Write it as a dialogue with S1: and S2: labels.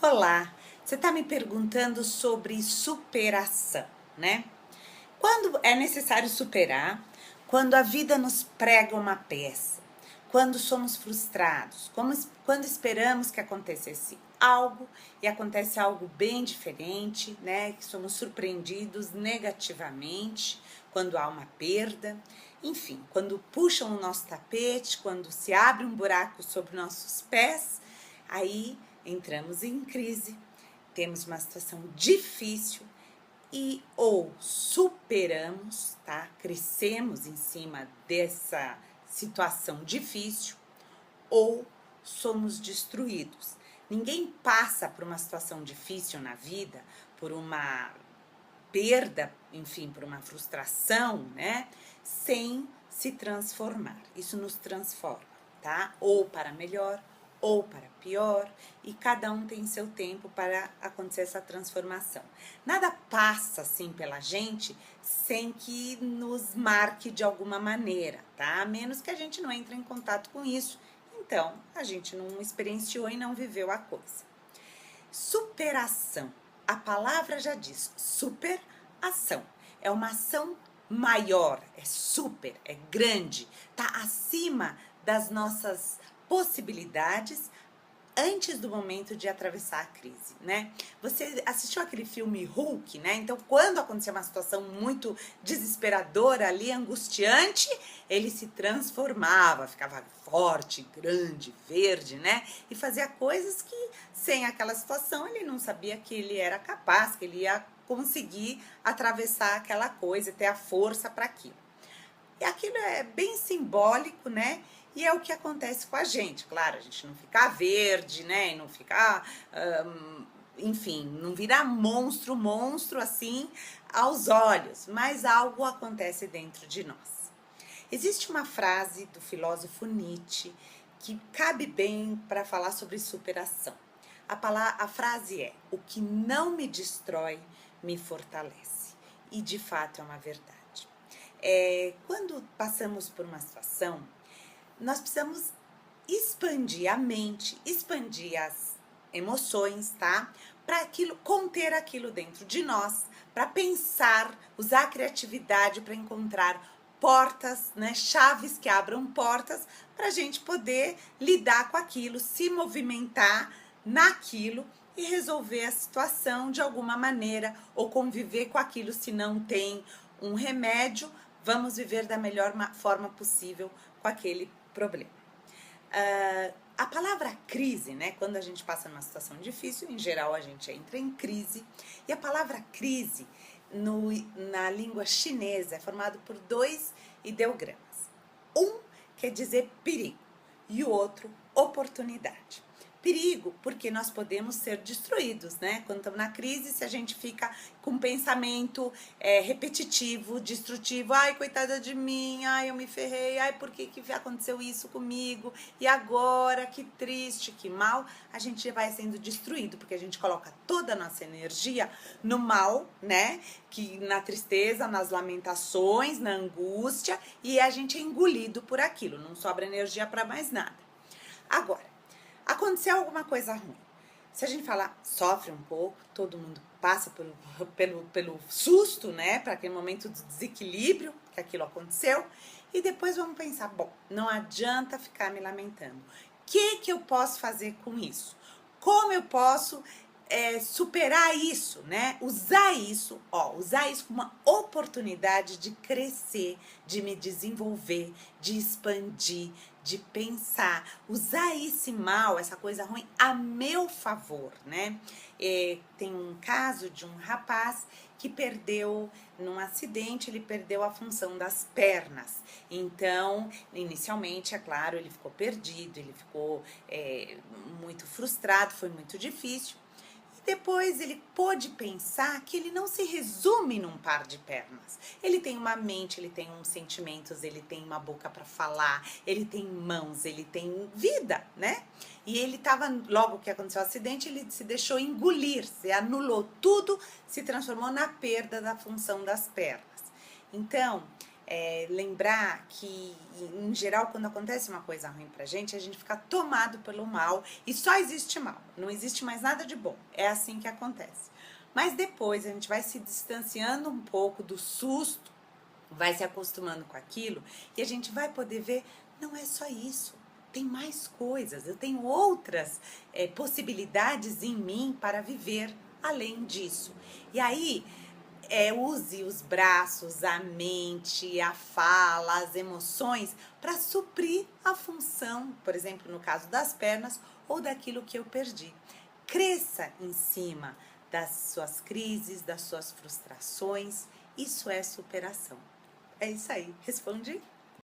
S1: Olá, você está me perguntando sobre superação, né? Quando é necessário superar, quando a vida nos prega uma peça, quando somos frustrados, quando esperamos que acontecesse algo e acontece algo bem diferente, né? Que somos surpreendidos negativamente, quando há uma perda, enfim, quando puxam o nosso tapete, quando se abre um buraco sobre nossos pés, aí entramos em crise, temos uma situação difícil e ou superamos, tá? Crescemos em cima dessa situação difícil ou somos destruídos. Ninguém passa por uma situação difícil na vida, por uma perda, enfim, por uma frustração, né? Sem se transformar. Isso nos transforma, tá? Ou para melhor ou para pior, e cada um tem seu tempo para acontecer essa transformação. Nada passa assim pela gente sem que nos marque de alguma maneira, tá? A menos que a gente não entre em contato com isso. Então, a gente não experienciou e não viveu a coisa. Superação. A palavra já diz, superação. É uma ação maior, é super, é grande, tá acima das nossas possibilidades antes do momento de atravessar a crise, né? Você assistiu aquele filme Hulk, né? Então, quando acontecia uma situação muito desesperadora ali, angustiante, ele se transformava, ficava forte, grande, verde, né? E fazia coisas que, sem aquela situação, ele não sabia que ele era capaz, que ele ia conseguir atravessar aquela coisa, ter a força para aquilo. E aquilo é bem simbólico, né? E é o que acontece com a gente. Claro, a gente não fica verde, né? E não fica, enfim, não vira monstro assim aos olhos. Mas algo acontece dentro de nós. Existe uma frase do filósofo Nietzsche que cabe bem para falar sobre superação. A frase é: o que não me destrói me fortalece. E de fato é uma verdade. Quando passamos por uma situação, nós precisamos expandir a mente, expandir as emoções, tá? Para conter aquilo dentro de nós, para pensar, usar a criatividade para encontrar portas, né? Chaves que abram portas para a gente poder lidar com aquilo, se movimentar naquilo e resolver a situação de alguma maneira ou conviver com aquilo se não tem um remédio. Vamos viver da melhor forma possível com aquele problema. A palavra crise, né? Quando a gente passa numa situação difícil, em geral a gente entra em crise. E a palavra crise, na língua chinesa, é formado por dois ideogramas. Um quer dizer perigo e o outro oportunidade. Perigo, porque nós podemos ser destruídos, né? Quando estamos na crise, se a gente fica com um pensamento repetitivo, destrutivo, ai, coitada de mim, ai, eu me ferrei, ai, por que aconteceu isso comigo? E agora, que triste, que mal, a gente vai sendo destruído, porque a gente coloca toda a nossa energia no mal, né? Que na tristeza, nas lamentações, na angústia, e a gente é engolido por aquilo, não sobra energia para mais nada. Agora, aconteceu alguma coisa ruim. Se a gente falar, sofre um pouco, todo mundo passa pelo susto, né? Para aquele momento de desequilíbrio que aquilo aconteceu. E depois vamos pensar, bom, não adianta ficar me lamentando. O que eu posso fazer com isso? Como eu posso superar isso, né? Usar isso como uma oportunidade de crescer, de me desenvolver, de expandir, de pensar, usar esse mal, essa coisa ruim a meu favor, né? Tem um caso de um rapaz que perdeu, num acidente, ele perdeu a função das pernas. Então, inicialmente, é claro, ele ficou perdido, ele ficou muito frustrado, foi muito difícil. Depois ele pôde pensar que ele não se resume num par de pernas. Ele tem uma mente, ele tem uns sentimentos, ele tem uma boca para falar, ele tem mãos, ele tem vida, né? E ele estava, logo que aconteceu o acidente, ele se deixou engolir, se anulou tudo, se transformou na perda da função das pernas. Então, lembrar que, em geral, quando acontece uma coisa ruim pra gente, a gente fica tomado pelo mal e só existe mal, não existe mais nada de bom. É assim que acontece. Mas depois a gente vai se distanciando um pouco do susto, vai se acostumando com aquilo e a gente vai poder ver, não é só isso. Tem mais coisas, eu tenho outras possibilidades em mim para viver além disso. E aí, use os braços, a mente, a fala, as emoções para suprir a função, por exemplo, no caso das pernas ou daquilo que eu perdi. Cresça em cima das suas crises, das suas frustrações. Isso é superação. É isso aí. Respondi?